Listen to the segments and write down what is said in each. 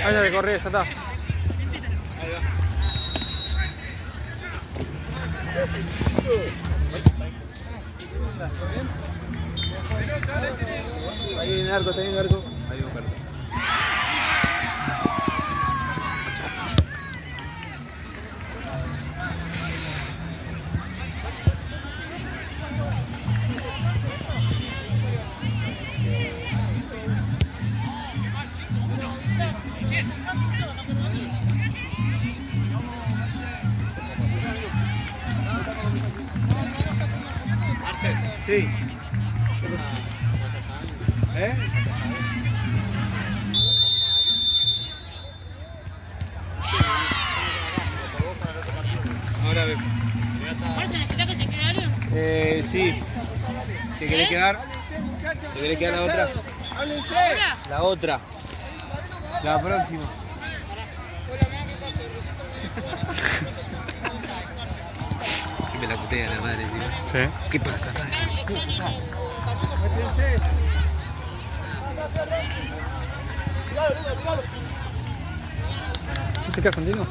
Vaya de correr, ya está. Ahí viene arco, está bien arco. Ahí va Humberto. Sí. Ahora ve. ¿Marce necesita que se quede algo? Sí. ¿Te querés quedar? ¿Te querés quedar la otra? ¿Ahora? La otra. La próxima. Hola, mamá, ¿qué pasa? Que me la putea la madre, ¿sí? Sí. ¿Qué pasa, padre? Están en el camino. ¿No se casan, Dino?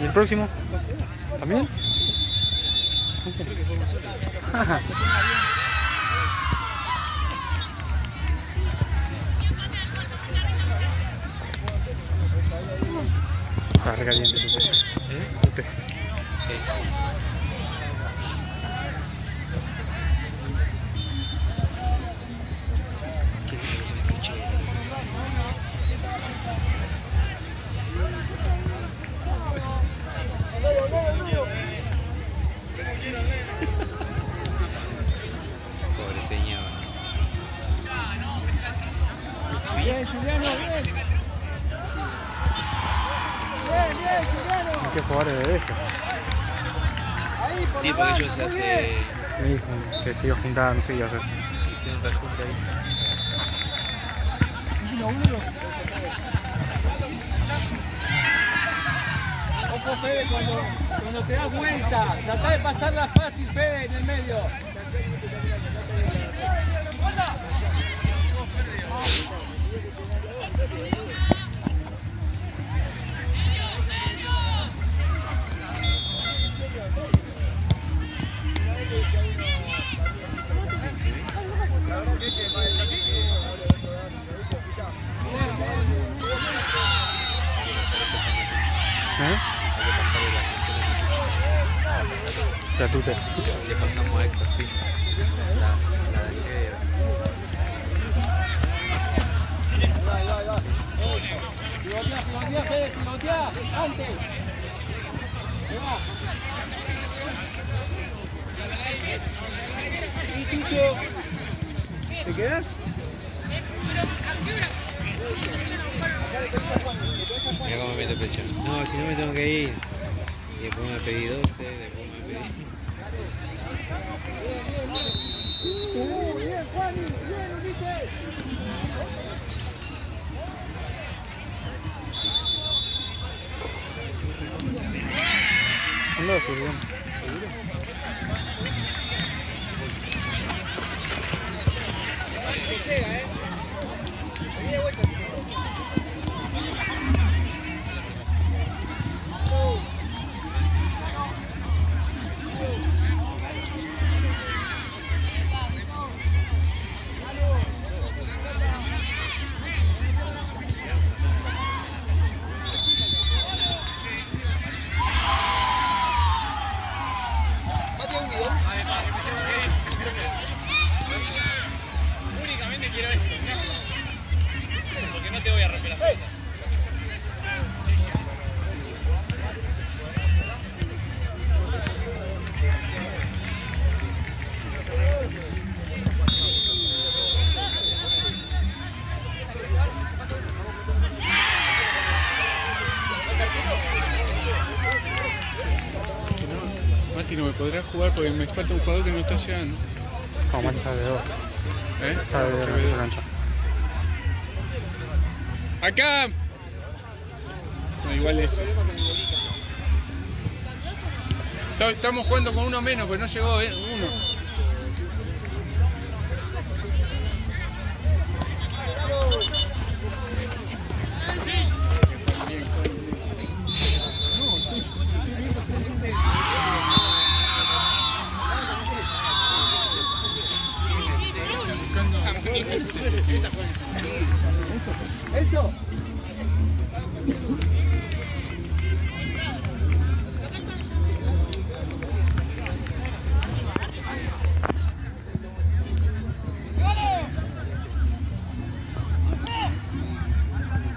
¿Y el próximo? ¿También? Está recaliente usted. Usted. Sí. Pobre señor. Bien, Juliano, bien. Bien, Juliano. Hay que jugar de eso. Sí, porque ellos se hace... Que se iba a juntar, no sé qué iba a hacer. Tiene un rejunte ahí. Ojo, Fede, cuando te das vuelta, tratá de pasarla fácil, Fede, en el medio. Gratuita. Le pasamos a Héctor, sí. La dejé. Pivotea, Fede, pivotea, antes. Sí, Ticho. ¿Te quedas? Mira cómo me mete presión. No, si no me tengo que ir. Y después me pedí 12, después me pedí... Bien, Juani, bien, Ulises. Anda, Julián. ¿Seguro? Únicamente quiero eso, porque no te voy a romper las piernas. Mati no me podrá jugar porque me falta un jugador que no está llegando. No, Mati está de dos. Está de dos en la cancha. ¡Acá! No, igual ese. Estamos jugando con uno menos, pero no llegó uno. Eso.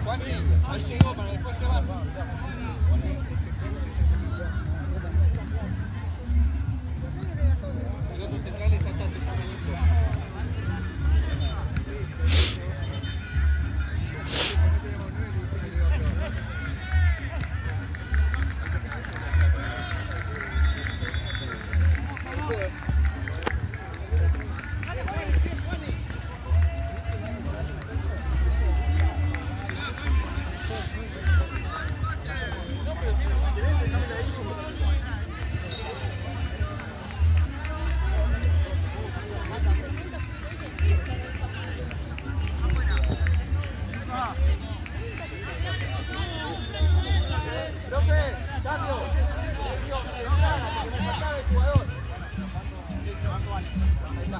Joaquín, ahí llegó para después se va. El otro central es allá, se llama Nico. Profe, cambio. Entrada, que me faltaba el jugador. Ahí está.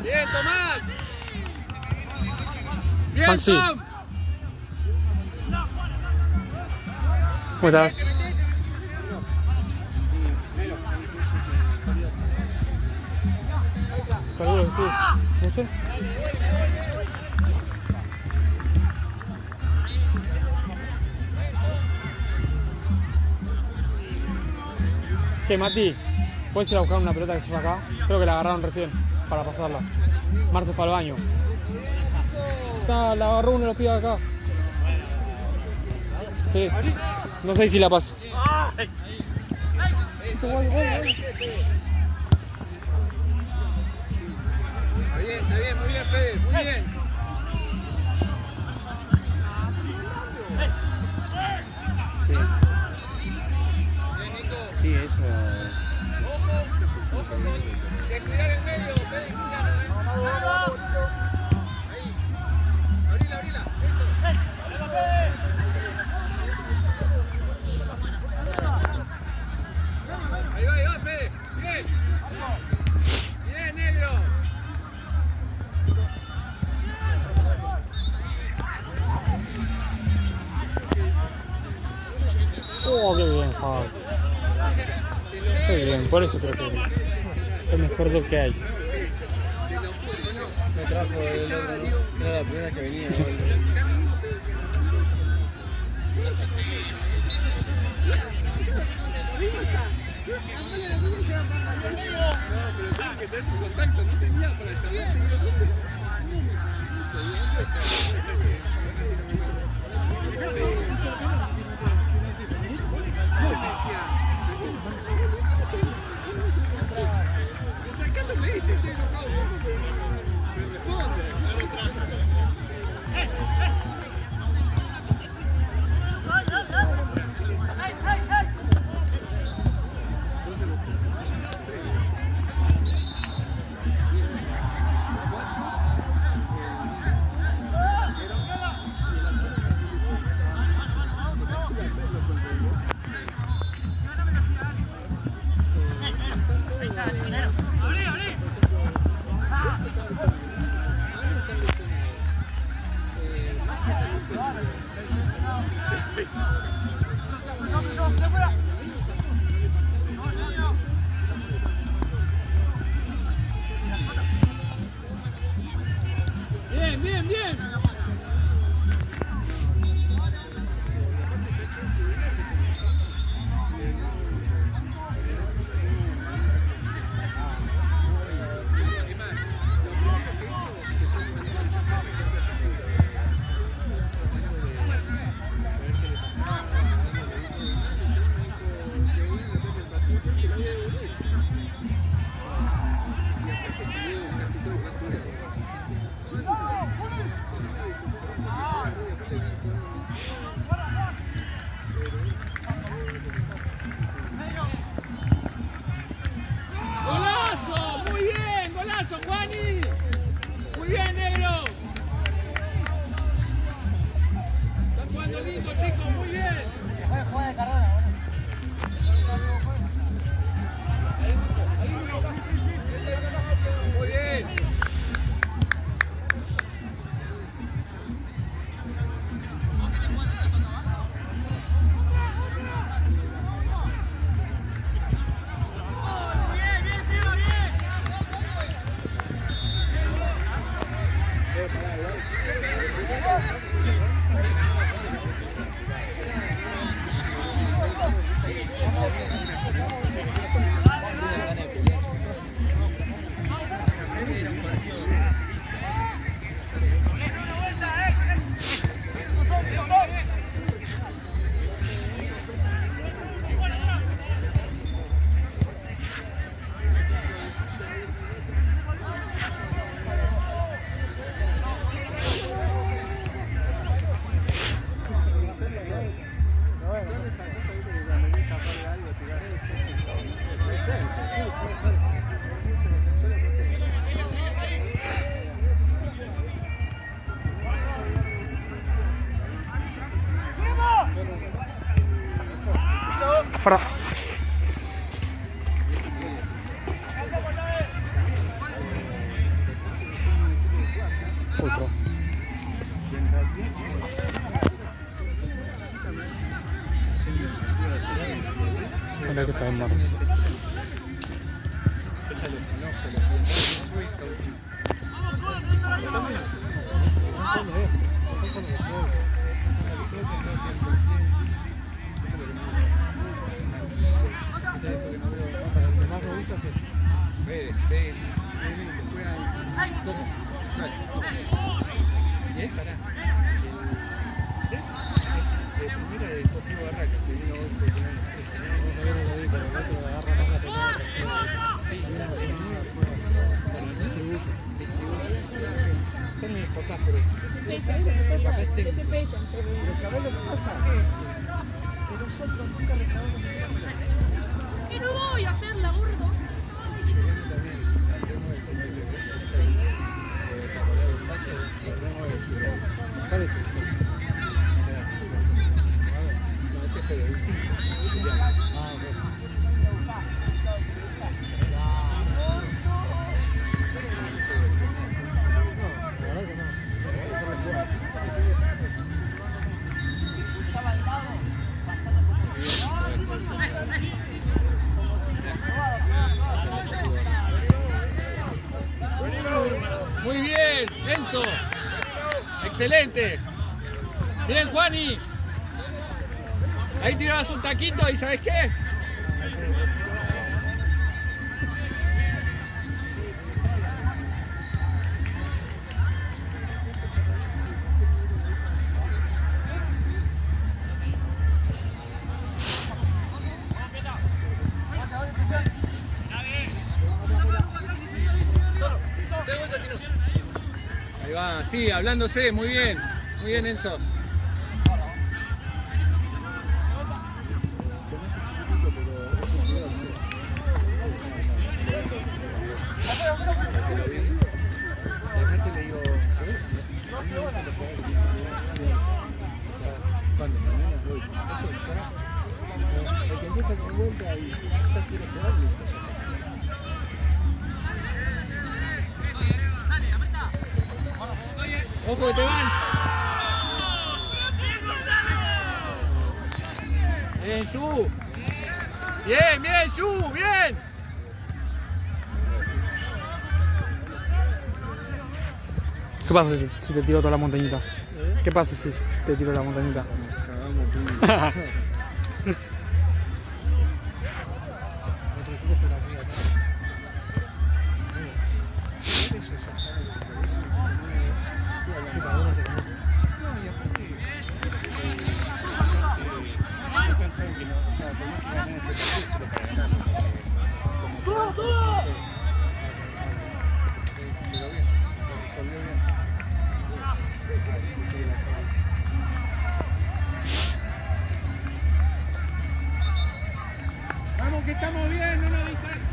Bien, Tomás. Bien, Maxi. Tom. ¿Cómo estás? Saludos, sí. No sé. ¿Qué, Mati? ¿Puedes ir a buscar una pelota que se fue acá? Creo que la agarraron recién para pasarla. Marce fue al baño. La agarró uno de los pibes acá. Sí. No sé si la paso. Está bien, muy bien, Fede, muy bien. Sí, Bien, Nico. sí, eso. Ojo, de cuidar el medio, Fede, cuidado, Ahí. Abrila, eso. Ahí va, Fede. Bien. Bien, negro. Oh, qué bien, Javi. Qué bien, por eso creo que es el mejor gol que hay. Me trajo el otro, ¿no? Era la primera vez que venía. Que tener su contacto, no tenía para ¿Acaso me dice? Estoy enojado. Me responde. Para. Otro. Tendrá que estar en manos. Que no voy a hacerla, gordo. Muy bien, Enzo. Excelente. Bien, Juani. Ahí tirabas un taquito y ¿sabes qué? Ahí va, sí, hablándose, muy bien Enzo. Ojo que te van. Bien, Yu. Bien, Yu, bien. ¿Qué pasa si te tiro toda la montañita? ¿Qué pasa si te tiro la montañita? Vamos que estamos bien, no nos distraemos.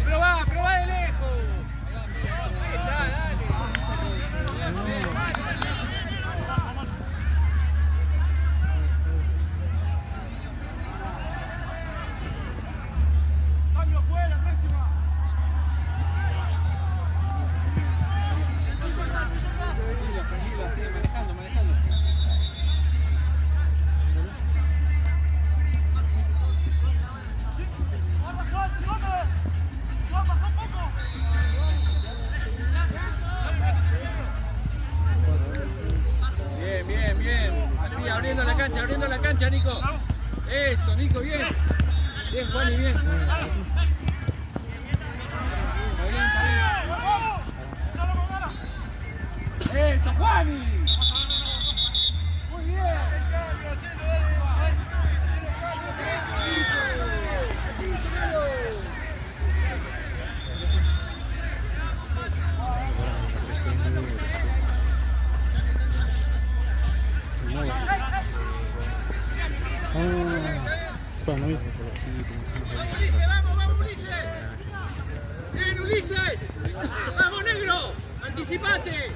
Probá de lejos. Ahí está, dale. Tranquilo, sigue manejando. Bien. Así, abriendo la cancha, Nico. Eso, Nico, bien. Bien, Juani, bien. Eso, Juani. Muy bien. Bueno, ¿no? Ulises, vamos, Ulises. Bien, Ulises. Vamos, negro. Anticipate.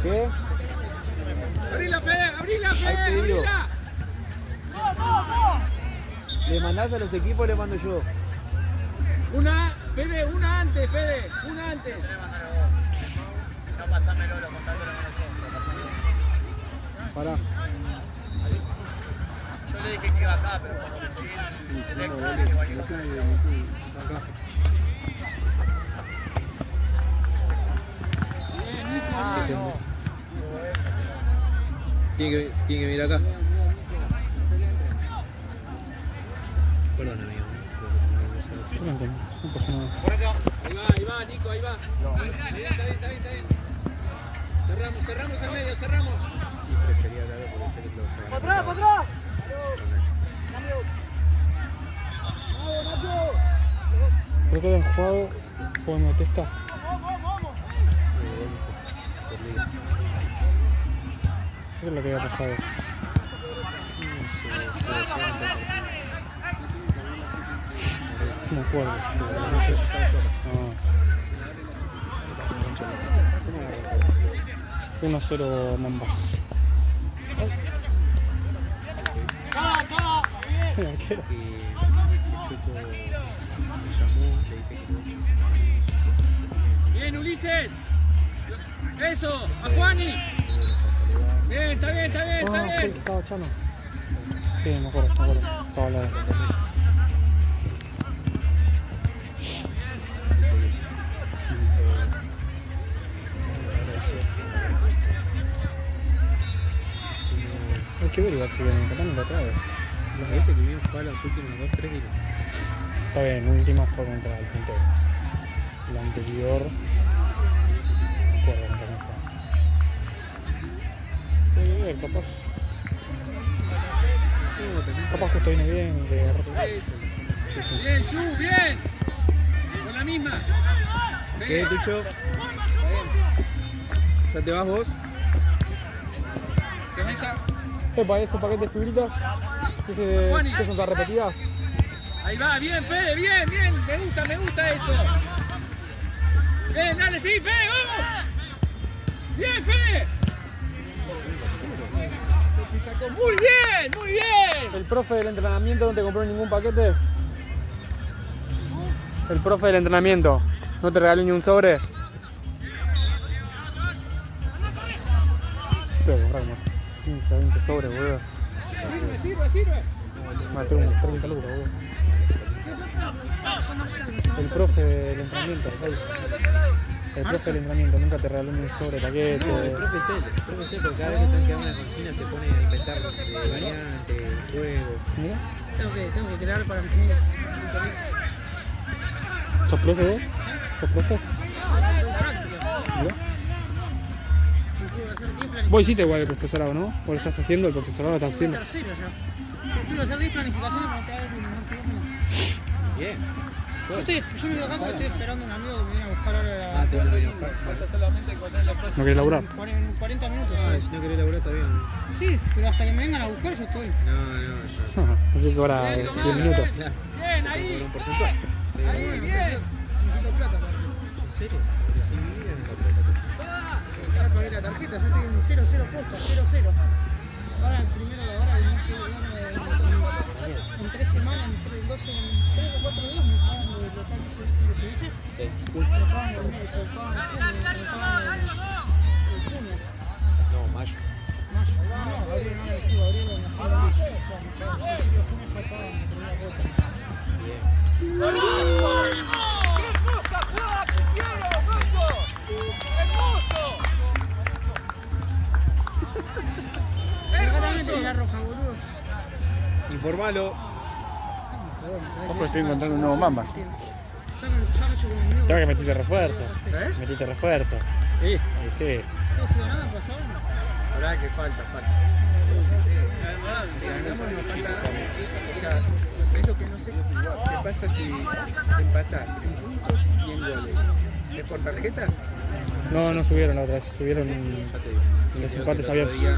¿Qué? Abrila, Fede, abrila, Ahí te Fede, digo. abrila. ¿Le mandás a los equipos o le mando yo? Fede, una antes, Fede, una antes. No, pasámelo, lo contacto lo mando yo. Pará. Yo le dije que iba acá, pero como que seguí el ex, igual que cosa. Acá. Tiene que venir acá. Perdón, amigo. No entiendo, no pasa nada. Ahí va, Nico, ahí va. Está bien. Cerramos el medio, cerramos. Y prefería hablar por ser los ¡Atrás! Creo que habían jugado en la testa. por liga. ¿Qué es lo que había pasado? No me acuerdo. No. 1-0 Mambas. Y el chico me llamó, le dije que Bien, Ulises. Eso, a Juani. Bien, está bien. Sí, estaba Chano. Sí, me acuerdo. Estaba la hay que ver igual si en Catán no lo trae. las veces que vimos jugar los últimos 2-3 y Está bien, última fue contra el Puntero. La anterior. No me acuerdo contra quién fue. Hay que ver, capaz. Capaz que esto viene bien. Sí. Bien, Yu, bien. Con la misma. ¿qué, Tucho? ¿Ya te vas vos? Camisa. Epa, esos paquetes de fibritas. ¿Qué son tan repetidas? Ahí va, bien, Fede, bien. Me gusta eso. Bien, dale, sí, Fede, vamos. Bien, Fede. Muy bien. ¿El profe del entrenamiento no te compró ningún paquete? ¿El profe del entrenamiento no te regaló ni un sobre? Te voy a comprar como 15, 20 sobres, boludo. Sirve. Tengo unos 30 lucas, boludo. El profe del entrenamiento, ¿sabes? El profe del entrenamiento nunca te regaló ni un sobre paquete. No, el profe C, porque cada vez que están quedando una consigna se pone a inventar variantes, juegos. Mira, Tengo que crear para mi niños. ¿sos profe vos? ¿Sos profe? Mira. Vos hiciste igual el profesorado, ¿no? ¿O lo estás haciendo? ¿El profesorado lo estás haciendo? Tercero ya. Tengo que hacer 10 planificaciones para cada vez. Bien. Yo me quedo acá porque estoy esperando a un amigo que me viene a buscar ahora Ah, te van a venir a buscar. Falta solamente encontrar los pasos. ¿No querés laburar? en 40 minutos. Ah, si no querés laburar está bien. Sí, pero hasta que me vengan a buscar yo estoy. No. Hay que cobrar 10 minutos. Claro. Bien, Por ahí. un porcentaje. Ahí, bien. Necesito plata. ¿En serio? Pero si mi vida es la plata. Ya pagué la tarjeta, yo estoy en 0 posta, 0. Ahora el primero de ahora en 3 semanas, en 3 o 4 días me pagan lo del local que te dije. Sí. Me pagan el mes, me pagan el junio. No, mayo. Mayo. No, Gabriel no me dijo, Gabriel me dejó la mayo. O sea, me pagan el junio ya pagan mi primera cuota. Bien. ¡Qué cosa, Juan! ¡Te quiero, loco! ¡Hermoso! Acá la roja, boludo. Informalo. Ojo, estoy encontrando un nuevo Mambas. Ya me echo con el mío. Tengo que metiste refuerzo. ¿Eh? Metiste refuerzo. Sí. Sí. No sido nada, pasó. Ahora que falta. O sea, es lo que no sé qué pasa si empatás en puntos y en goles. ¿Es por tarjetas? No subieron la otra vez, subieron en los empates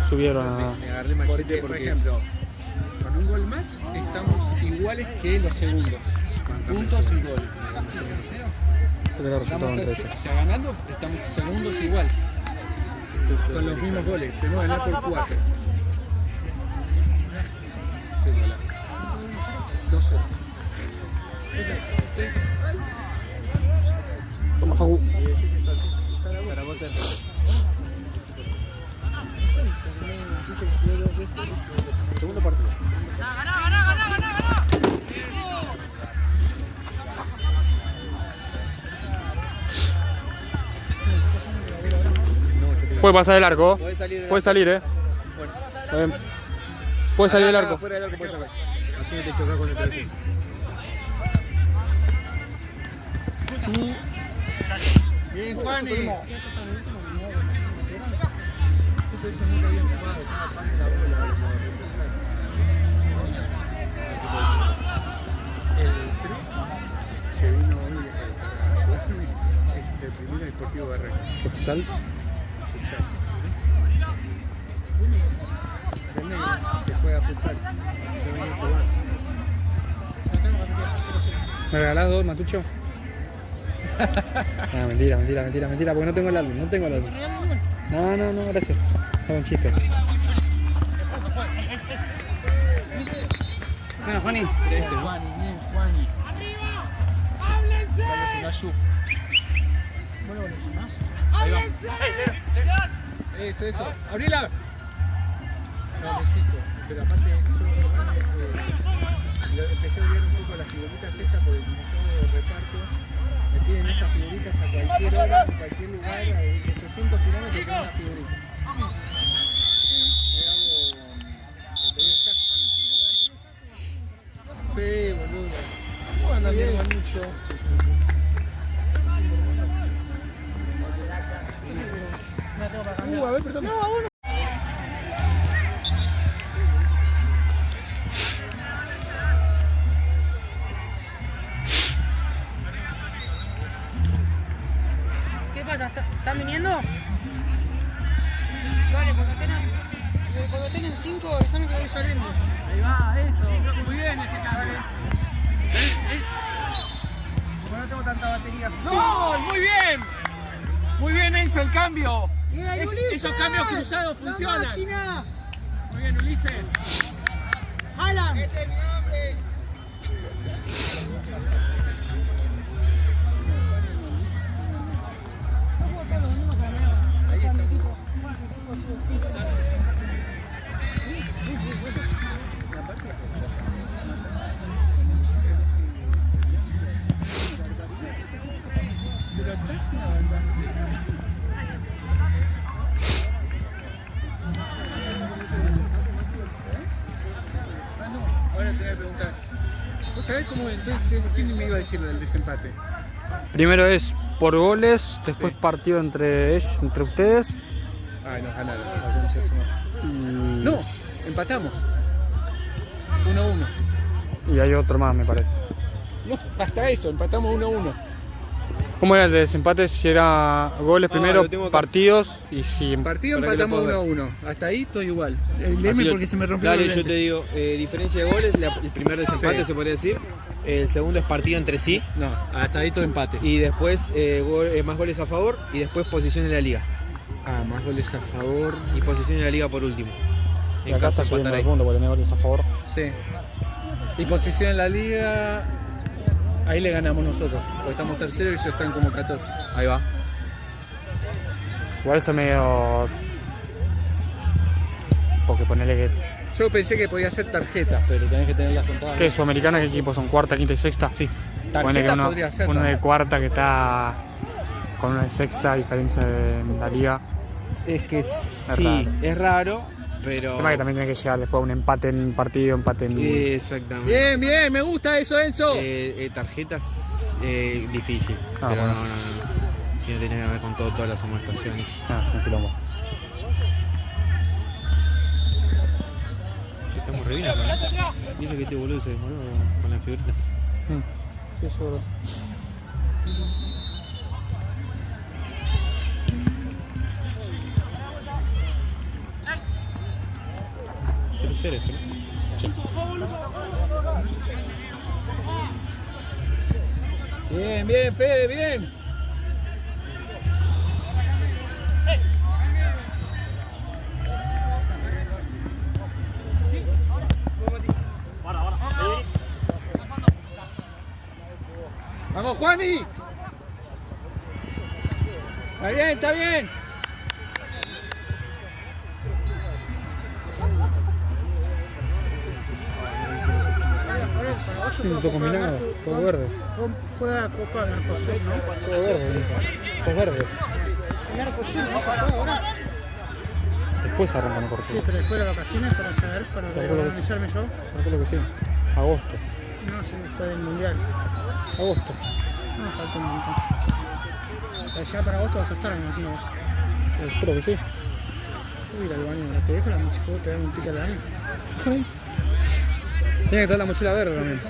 subieron a... Me agarré machete Porque, por porque... ejemplo, con un gol más estamos iguales que los segundos. Puntos y goles. Pero resultado entre ellos. O sea, ganando estamos segundos igual. Con los mismos goles. Tenemos que ganar por 4. Sí, golazo. 2-0. Toma, Facu. Zaragoza. Segundo partido. Puede pasar el arco. Puede salir, Puede salir el arco. Fuera del arco puede sacar. Así no te chocas con el travesaño. Bien, Juani. Que vino hoy del primer Deportivo Barranca. ¿Futsal? Futsal. El negro que juega futsal. Que venía a jugar. ¿Me regalás 2, Matucho? No, mentira, porque no tengo el álbum, No, gracias. Es un chiste. Bueno, Juani. Bien, Juani. ¡Háblense! Ahí va. Eso. ¡Abrila! Pobrecito. Pero aparte, yo empecé a ver un poco las figuritas estas por el museo de reparto. Me piden esas figuritas a cualquier hora, en cualquier lugar, a 800 kilómetros con una figurita. Sí, boludo. ¿Cómo anda mi hermanucho? A ver, perdón. No, a uno. ¿Qué pasa? ¿Están viniendo? Dale, cuando tienen 5 avisame que voy saliendo. Ahí va, eso. Muy bien ese cambio. Porque no tengo tanta batería. ¡No! ¡Muy bien! Muy bien, Enzo, el cambio. ¡Bien ahí, Ulises! Esos cambios cruzados ¡La funcionan. máquina! Muy bien, Ulises. ¡Jalan! ¡Ese es mi hombre! Ahora te voy a preguntar. ¿Vos sabés cómo entonces quién me iba a decir lo del desempate? Primero es por goles, después partido entre ustedes. Ah, nos ganaron. La concha de su madre. No, empatamos. 1-1. Y hay otro más, me parece. No, hasta eso, empatamos 1-1. ¿Cómo era el de desempate? Si era goles primero, lo tengo acá. partidos y si... Partido Para que lo empatamos puedas 1-1. Hasta ahí estoy igual. Así Léeme lo- porque se me rompió Dale, el yo lente. te digo, diferencia de goles, el primer desempate Sí. se podría decir. El segundo es partido entre sí. No, hasta ahí todo empate. Y después más goles a favor y después posición en la liga. Ah, más goles a favor. Y posición en la liga por último. Y En acá caso está de subiendo empatar el ahí. punto porque tiene goles a favor. Sí. Y posición en la liga. Ahí le ganamos nosotros. Porque estamos terceros y ellos están como 14. Ahí va. Igual eso es medio... Porque ponele que... Yo pensé que podía ser tarjetas, pero tenés que tenerlas contadas. ¿Qué? ¿Sudamericana? ¿Qué equipos son? ¿Cuarta, quinta y sexta? Sí. Ponele que Tarjetas podría ser. uno ¿no? de cuarta que está con una de sexta, a diferencia en la liga. Es que sí, raro. es raro, pero... El tema es que también tiene que llegar después un empate en un partido, empate en... Exactamente. Bien, bien, me gusta eso, Enzo. Tarjetas difícil. Ah, pero bueno. no. Si no tiene que ver con todas las amonestaciones. Ah, es un quilombo. Estamos re bien acá. Y eso que este boludo se demoró con la figurita. Sí, eso es verdad. ser esto, ¿no? Sí. Bien, bien, Fede, bien. Vamos, Juani. Está bien, está bien. Sí, un poco combinado, todo verde. Juega Copa Mercosur, ¿no? Todo verde, Nico. Todo verde. Mercosur, ¿no? ¿Se juega ahora? Después arrancan a Sí, cortar. pero después de vacaciones para saber, para Calculo que sí. organizarme yo. Calculo que sí. Agosto. No, sí, después del Mundial. Agosto. No, falta un montón. Pero ya para agosto vas a estar, me imagino vos. Espero que sí. Yo voy a ir al baño, ahora te dejo la mochila, ¿puedo pegarme un pique al baño? Sí. Tiene que traer la mochila verde también.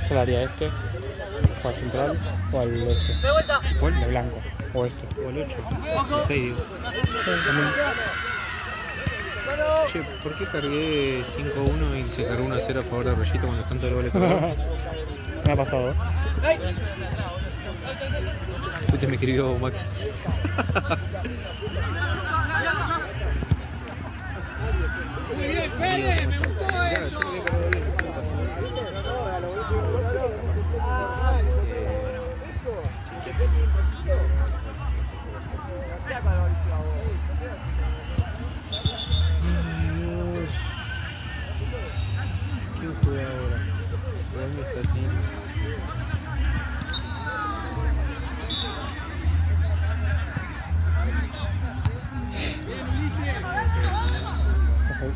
Yo le haría este, o al central, o al oeste. ¿Cuál? De blanco, o este. O el 8. El 6, digo. También. Che, ¿por qué cargué 5-1 y se cargó 1-0 a favor de Rollito cuando están todos los goles cargados? Me ha pasado. Usted me escribió Max. Muy bien, Fede, me gustó Claro, eso. yo lo había cargado bien, eso me pasó. ¿Quién juega ahora? ¿Dónde está el team? Ojo.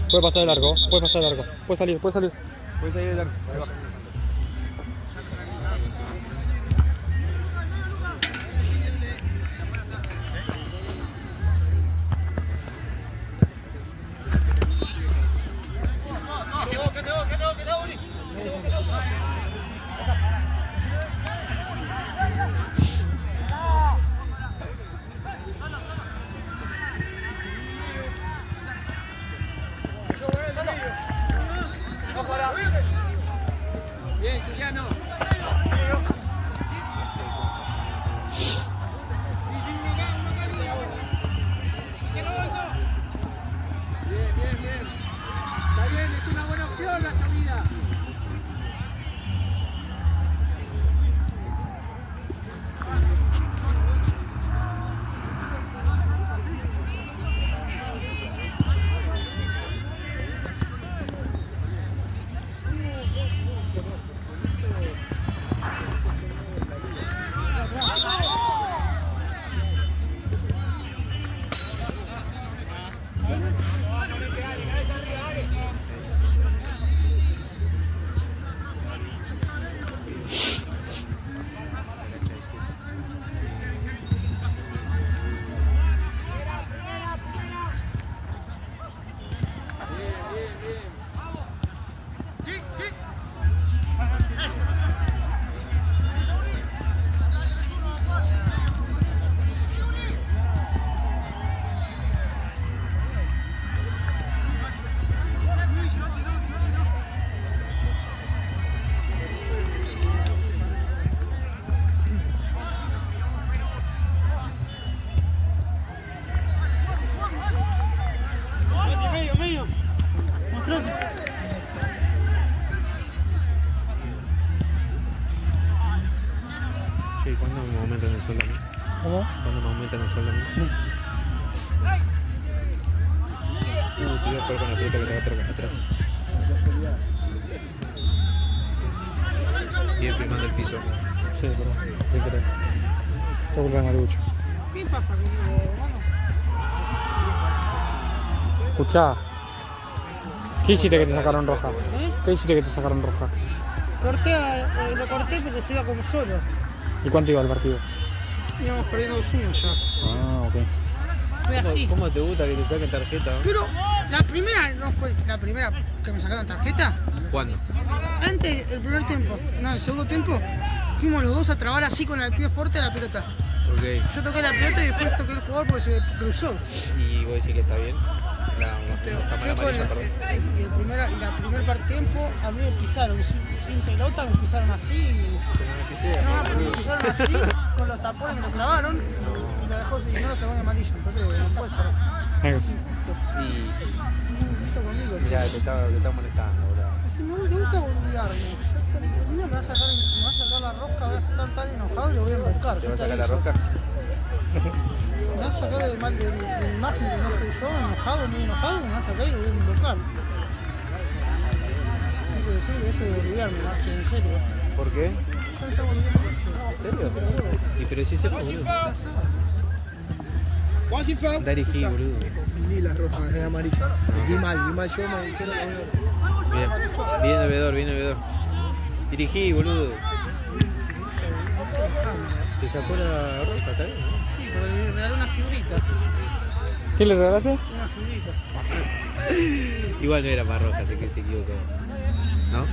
Puede pasar el arco, puede pasar el arco. Puede salir, puede salir. Puedes salir del arco. Ahí va. Bien, Juliano. Bien, bien, bien. Está bien, es una buena opción la salida. Che, ¿cuándo me aumentan el sueldo a mí? ¿Cómo? ¿Cuándo me aumentan el sueldo a mí? Te voy a jugar con la pelota que te va atrás. Bien filmando el piso. Sí, perdón. Sí, creo. Fue culpa de Maribucho. ¿Qué pasa conmigo, hermano? Escuchá. ¿Qué hiciste que te sacaron roja? ¿Eh? ¿Qué hiciste que te sacaron roja? Lo corté porque se iba como solo. ¿Y cuánto iba el partido? Íbamos perdiendo 2-1 ya. Ah, ok. Fue así. ¿Cómo te gusta que te saquen tarjeta? Pero la primera no fue la primera que me sacaron tarjeta. ¿Cuándo? Antes, el primer tiempo, no, el segundo tiempo, fuimos los dos a trabar así con el pie fuerte a la pelota. Ok. Yo toqué la pelota y después toqué el jugador porque se cruzó. ¿Y vos decís que está bien? Pero La yo con amarilla, perdón. sí, y el primer tiempo a mí me pisaron sin pelota, me pisaron así. No, pero me pisaron así, con los tapones me lo clavaron y lo dejó y no lo sacó en amarillo. Entonces no puede ser. Negro. Y Esto conmigo, mirá, te está molestando, boludo. si me gusta olvidarme. Me va a sacar la rosca, voy a estar tan enojado y lo voy a emboscar. ¿Te va a sacar la rosca? Me va a sacar de imagen que no soy yo, enojado, muy enojado, me va a sacar y lo voy a emboscar. Sí, dejo de olvidarme, Marce, en serio. ¿Por qué? Ya me está volviendo mucho. ¿En serio? ¿Y pero si se fue, boludo? Dirigí, boludo. Ni la roja, es amarilla. Y mal, yo me quiero comer. Bien. Bien el veedor. Dirigí, boludo. Se sacó la roja, ¿está bien? Sí, pero le regalé una figurita. ¿Qué le regalaste? Una figurita. Igual no era más roja, así que se equivocó. ¿No?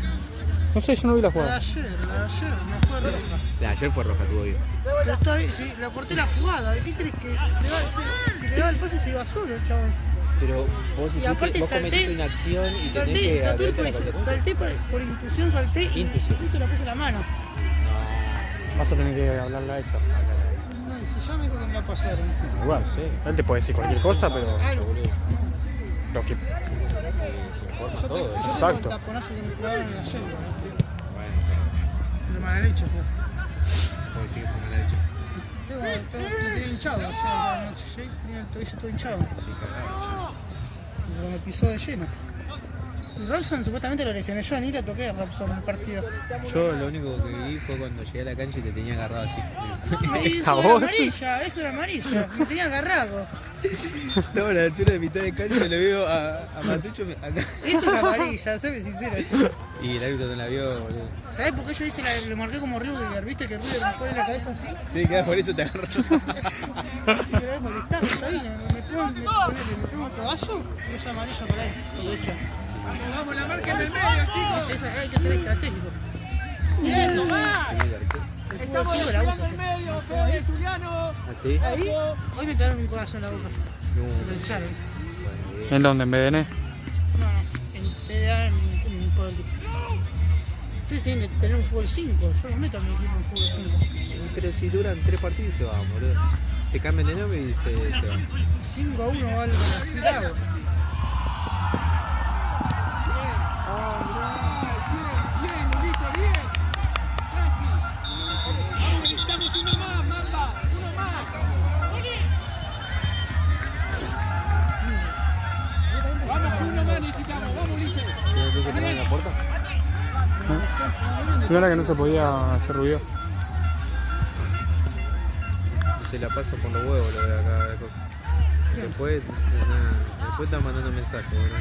No sé, yo no vi la La de jugada. ayer, no fue roja. La de ayer fue roja, tuvo bien. Pero todavía, sí, la corté la jugada. ¿Qué crees que si le daba el pase se iba solo el chabón? Pero vos Y hiciste, aparte vos salté- cometiste una acción y tenés Salté que adherirte a la consecuencia. salté por intuición, salté y Intuición. justo le puse la mano. Vas a tener que hablarle a Héctor. No, y si ya me dijo que me la pasaron. Igual, sí. Él te puede decir cualquier cosa, pero Claro. lo que... Se informa Yo todo. tengo Exacto. el taponazo que me clavaron en la yelva. Bueno, De mala leche fue. como decís que fue mala leche. Lo tenía hinchado, o sea, la noche llegué, tenía el tobillo todo hinchado. Sí, cagado. Pero me pisó de lleno. Y Robson supuestamente lo lesioné yo, ni le toqué a Robson en el partido. Yo lo único que vi fue cuando llegué a la cancha y te tenía agarrado así. Eso era amarilla, eso era amarilla. Me tenía agarrado. Estaba a la altura de mitad de cancha y le veo a Matucho acá. Eso es amarilla, soy sincero. Y el árbitro no la vio, boludo. ¿Sabés por qué yo le marqué como Rudiger? ¿Viste que Rudiger me pone la cabeza así? Sí, que por eso te agarró. Y me debe molestar, ¿sabés? Me pego un codazo y es amarillo por ahí, lo echa. Vamos, la marca en el medio, chicos. Hay que ser estratégico. Bien, Tomás. El fútbol Estamos 5 la en usa. el medio, Fede, Juliano. ¿Así? Hoy me pegaron un codazo en la boca. Lo echaron. ¿En dónde? ¿En BDN? No, en TDA en Pueblo. Ustedes tienen que tener un fútbol 5. Yo no meto a mi equipo en fútbol 5. Pero si duran 3 partidos se van, boludo. Se cambian de nombre y se van. 5-1 vale así lago. Bien, Lulito, bien. Casi. Vamos, necesitamos uno más, Mamba. Uno más. Vamos, que uno más necesitamos. Vamos, Ulises. ¿Tienes que poner en la puerta? No era que no se podía hacer ruido. Se la pasa por los huevos lo de acá la cosa. Después están mandando mensajes, boludo.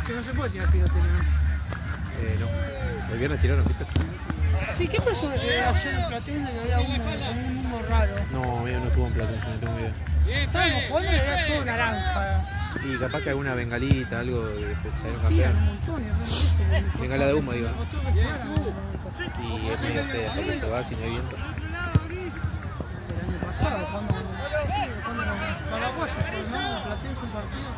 Que no se puede tirar pirotecnia, ¿no? No. El viernes tiraron, ¿viste? Sí, ¿qué pasó ayer en Platense que había uno con un humo raro? No, mío no estuvo en Platense, no tengo idea. Bien, Estábamos Fede. jugando y había todo naranja. Y capaz que alguna bengalita, algo de salieron Tiran un campeón. montón y esto. Bengala de humo, digo. Me costó que jugaran, no sé. Y es medio feo, hasta que se va si no hay viento. El año pasado, cuando con Paraguayo fue, ¿no? Platense un partido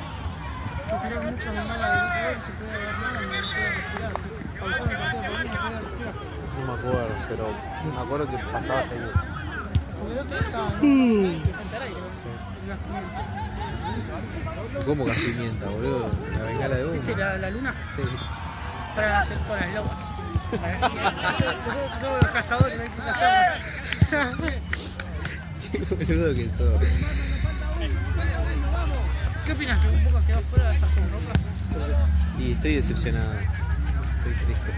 que tiraron mucha bengala del otro lado y se podía ver nada y no podía respirar. Pausaron el partido por ahí y no podía respirar. No me acuerdo, pero me acuerdo que pasaba seguido. Porque el otro día estaba en frente al aire, ¿no? El gas pimienta. ¿Cómo gas pimienta, boludo? La bengala de humo. ¿Viste la luna? Sí. Para hacer todas las lobas. Nosotros somos los cazadores, hay que cazarlos. Qué boludo que sos. ¿Qué opinas? ¿Que un poco quedó fuera de estar sin Roca? Y estoy decepcionado. Estoy triste.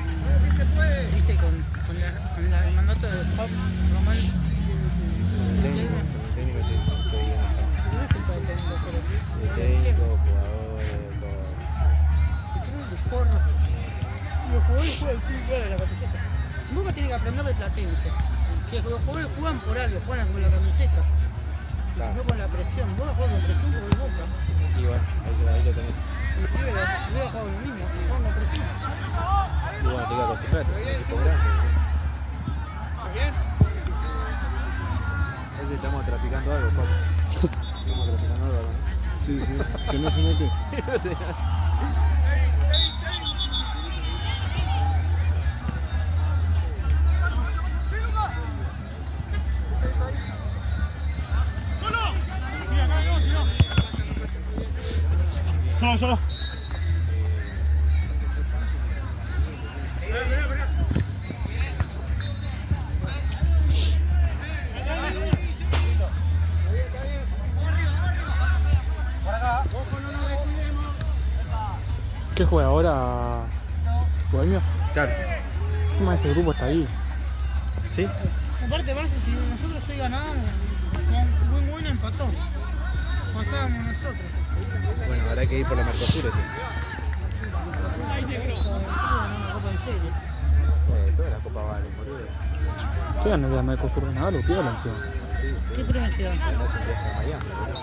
¿Viste? Con el mandato de Pop Román. Con el técnico estoy enojado. No es culpa del técnico solo. El técnico, jugadores, todo. Y creo que se forra. Los jugadores juegan sin cara la camiseta. Boca tiene que aprender de Platense. Que los jugadores juegan por algo, juegan con la camiseta. Claro. No con la presión. Boca juega con presión porque es Boca. Y bueno, ahí lo tenés. Y River juega lo mismo, juegan con presión. Y bueno, te iba a acostumbrar, es un equipo grande. ¿No? A veces estamos traficando algo, Pablo. Estamos traficando algo, ¿no? Sí, sí, que no se mete. No sé. Solo. ¿Qué juega ahora? Bohemia. Claro. Encima ese grupo está ahí. ¿Sí? Aparte, parece si nosotros hoy ganábamos, muy bueno empató. Pasábamos nosotros. Bueno, habrá que ir por la Mercosur entonces. Nosotros ganamos una copa en serio. Toda la copa vale, boludo. ¿Qué ganas de la Mercosur? Nada, lo piola encima. Sí, ¿Qué premios te dan? andás un viaje a Miami, boludo.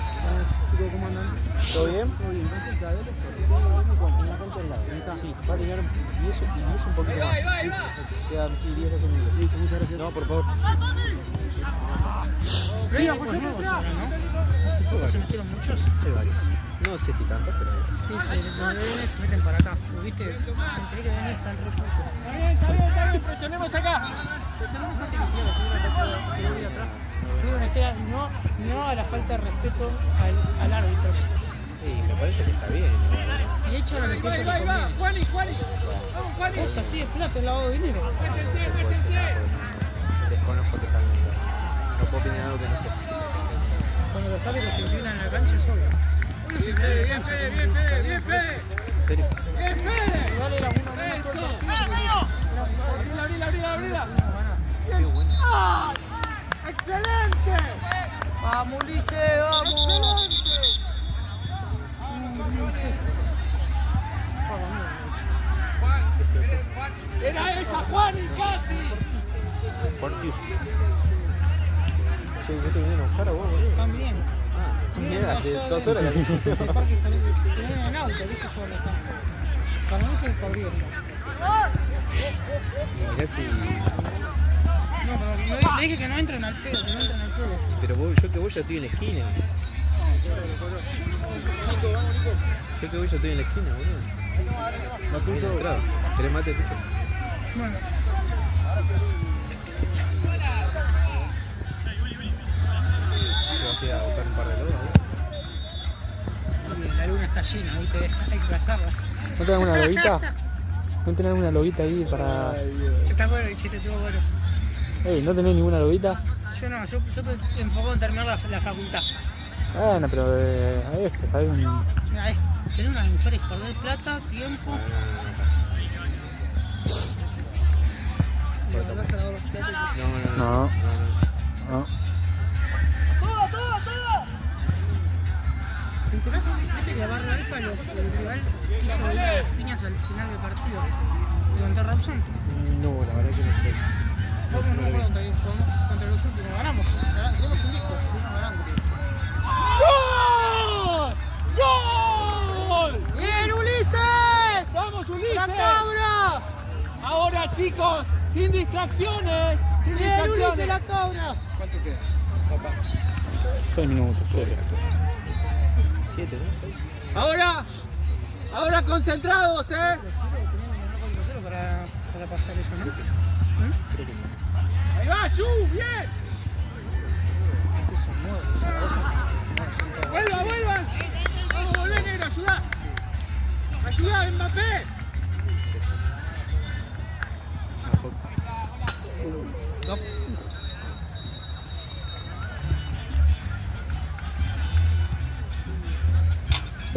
Chicos, ¿cómo andan? ¿Todo bien? Todo bien, resulta de Alex, en la cancha al lado. Ahí está. Sí, va a terminar y eso un poquito más. Quedan, sí, 10 12 minutos. Listo, muchas gracias. No, por favor. Pero hay equipos nuevos ahora, ¿no? Hace poco se metieron muchos. Hay varios. No sé si tantos, pero. Sí, los de Benes se meten para acá. ¿Viste? Enteré que Benes está en re poco. Está bien, presionemos acá. No a la falta de respeto al árbitro. Sí, me parece que está bien. Y echan a los que eso Ahí le va, conviene. Juani. Vamos, Juani. Posta, sí, es plata, es lavado de dinero. Desconozco totalmente. No puedo opinar algo que no sé. Cuando los árbitros se inclinan en la cancha es obvio. Uno se inclina en la cancha. Bien, Fede. ¿En serio? Bien, Fede. Igual era uno menos todo el partido. Abrila. Qué bueno. ¡Ah! ¡Excelente! Vamos, Ulises, vamos. Era esa, Juani, casi. Portius. Che, ¿no te vinieron a buscar a vos, boludo? También. Ah, mira, hace 2 horas que El parque salió. Vienen en auto, que eso yo acá. Para mí se perdieron. Mirá si. No, pero le dije que no entren al pedo, que no entren al pedo. Pero yo que voy ya estoy en la esquina. Yo que voy ya estoy en la esquina, boludo. Ahí en la entrada. ¿Querés mate, Tucho? Bueno, ¿Se vas a ir a buscar un par de lobos? y la luna está llena, ¿viste? Hay que cazarlas. ¿No tenés una loguita? ¿No tenés alguna loguita ahí para...? Está bueno el chiste, estuvo bueno. Ey, ¿no tenés ninguna loguita? Yo no, yo estoy enfocado en terminar la facultad. Bueno, pero a veces, ¿sabes? Mira, tener unas mujeres, perder plata, tiempo. Y le mandás a lavar los platos y- No. No. ¿Te enteraste? ¿Viste que Barrio Alfa el rival quiso ir a las piñas al final del partido? ¿Levantó Robson? No, la verdad que no sé. Vamos, no me acuerdo contra los últimos. Ganamos. Tenemos un disco, seguimos ganando. ¡Gol! ¡Bien, Ulises! ¡Vamos, Ulises! ¡La cabra! Ahora, chicos, sin distracciones. ¡Bien, Ulises, la cabra! ¿Cuánto queda? Papá. 6 minutos, 7. 7, ¿no? 6. Ahora concentrados, Teníamos que 1-0 para pasar eso, ¿no? Creo que sí. Ahí va, Yu, bien. Son nuevos, son todos. Vuelvan. Vamos, volvé, negro, ayudá, Mbappé.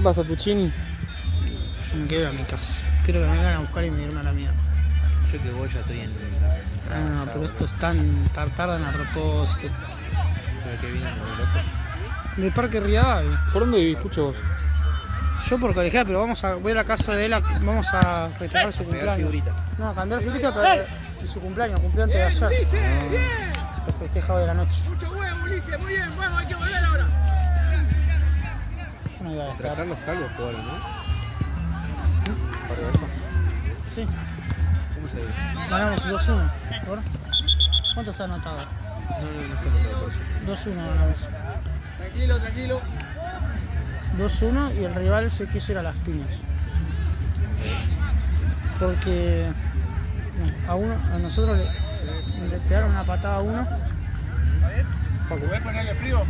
pasa, Puccini? Yo me quedo a mi casa. Quiero que me vengan a buscar y me irme a la mierda. Yo que voy ya estoy en. Ah, pero estos tardan a propósito. ¿Para qué vienen los locos? De Parque Rivadavia. ¿Por dónde vivís, Pucho, vos? Yo por colegial, pero voy a la casa de él, vamos a festejar su Pegar cumpleaños. figuritas. No, a cambiar figuritas, pero y su cumpleaños, cumplió antes de ayer. Ulises, bien. Lo festejado de la noche. Mucho huevo, Ulises, muy bien. Vamos, hay que volver ahora. Yo no iba a Contra estar. Carlos Calvo jugaron, ¿no? ¿Para Roberto? Sí, ¿Cómo se ve? ganamos 2-1. ¿Por? ¿Cuánto está anotado? No está anotado por eso. 2-1 ganamos. Tranquilo, tranquilo. 2-1 y el rival se quiso ir a las piñas. Porque a nosotros le pegaron una patada a uno. ¿Puedes ponerle frío?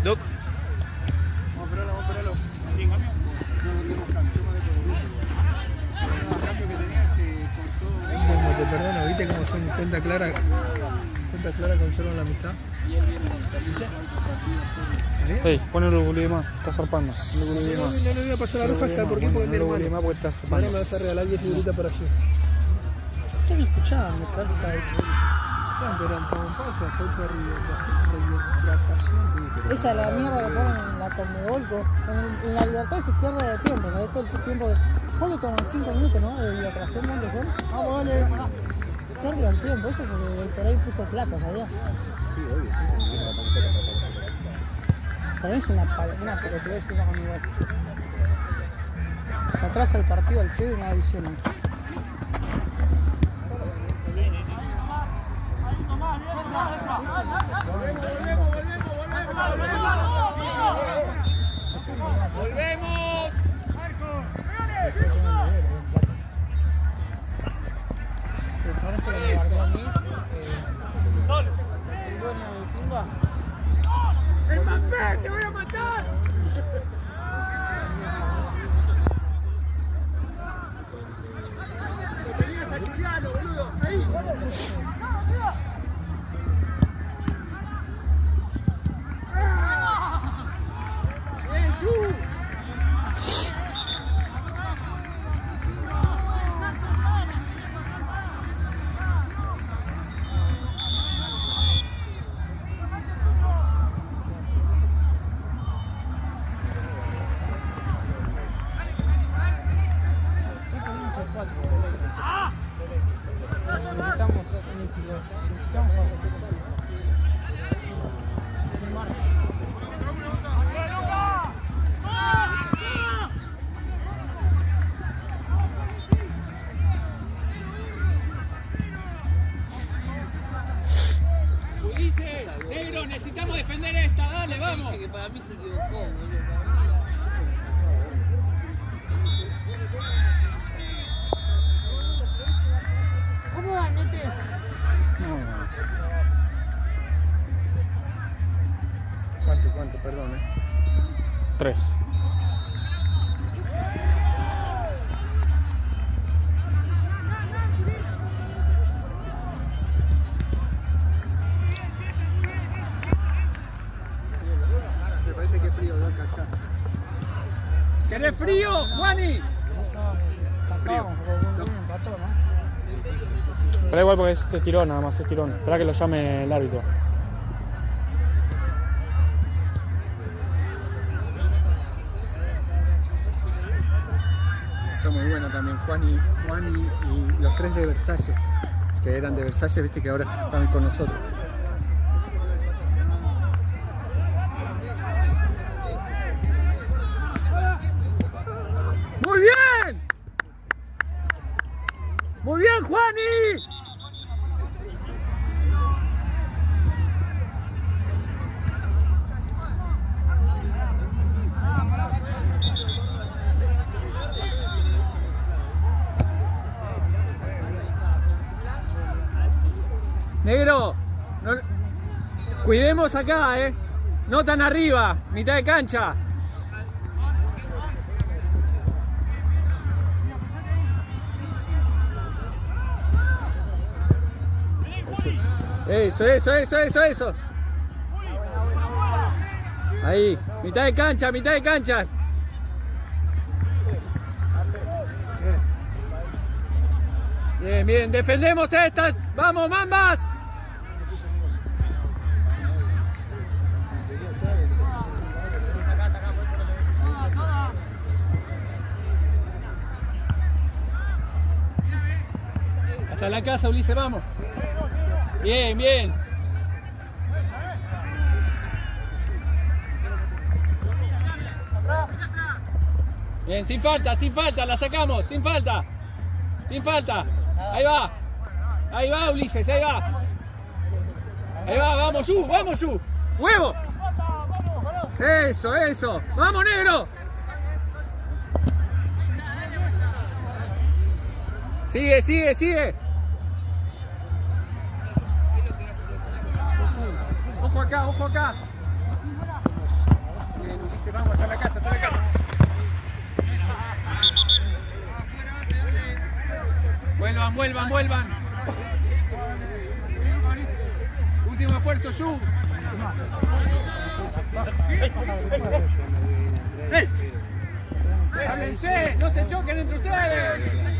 Doc. Vamos a operarlo, vamos a operarlo. ¿Quién cambio? No, no tenemos cambio. Yo mandé por el cambio que tenía se cortó. Como te perdono, ¿viste cómo son cuenta clara conservan la amistad? Ey, ponle un bully más, está zarpando. Ponle un bully más. No le voy a pasar la roja, ¿sabes por qué? Porque es mi No le bully hermano. más porque está Ahora zarpando. me vas a regalar 10 figuritas para allí. Están escuchando, calza de... Pero en pausa rehidratación. Esa es la mierda que ponen en la Conmebol. En la Libertad se pierde de tiempo, ¿sabes? Todo el tiempo de... ¿Cuánto toman? 5 minutos, ¿no? De hidratación, ¿cuánto son? Ah, vale. Pierden tiempo, eso porque el Gatorade puso plata, ¿sabías? Sí, obvio, sí. También es una pelotudez una Conmebol. Se atrasa el partido al pedo y nada diciendo. ¡Volvemos! ¡Mbappé, te voy a matar! Lo tenías a Juliano, boludo. Ahí. ¡Bien, Ju! Ulises, negro, necesitamos defender esta, dale, vamos. Que para mí se equivocó, boludo. ¿Cómo va, Nete? ¿Cuánto? Perdón, 3. Me parece que es frío, ¿no? Acá. ¿Querés frío, Juani? Pasamos, porque un empató, ¿no? Pero igual porque es tirón, nada más es tirón. Espera que lo llame el árbitro. Son muy buenos también, Juan y los 3 de Versalles, que eran de Versalles, viste que ahora están con nosotros. ¡Muy bien! ¡Muy bien, Juani! Negro, cuidemos acá, no tan arriba, mitad de cancha. Eso. Ahí, mitad de cancha. Bien, bien, defendemos esta. Vamos, Mambas. Hasta la casa, Ulises, vamos. Bien, bien. Bien, sin falta, la sacamos, sin falta. Sin falta. Ahí va, Ulises, ahí va. Ahí va, vamos, Yu. ¡Huevo! Eso. ¡Vamos, negro! Sigue. Ojo acá. Bien, Ulises, vamos, hasta la casa. Vuelvan. Último esfuerzo, Yu. ¡Háblense! ¡No se choquen entre ustedes!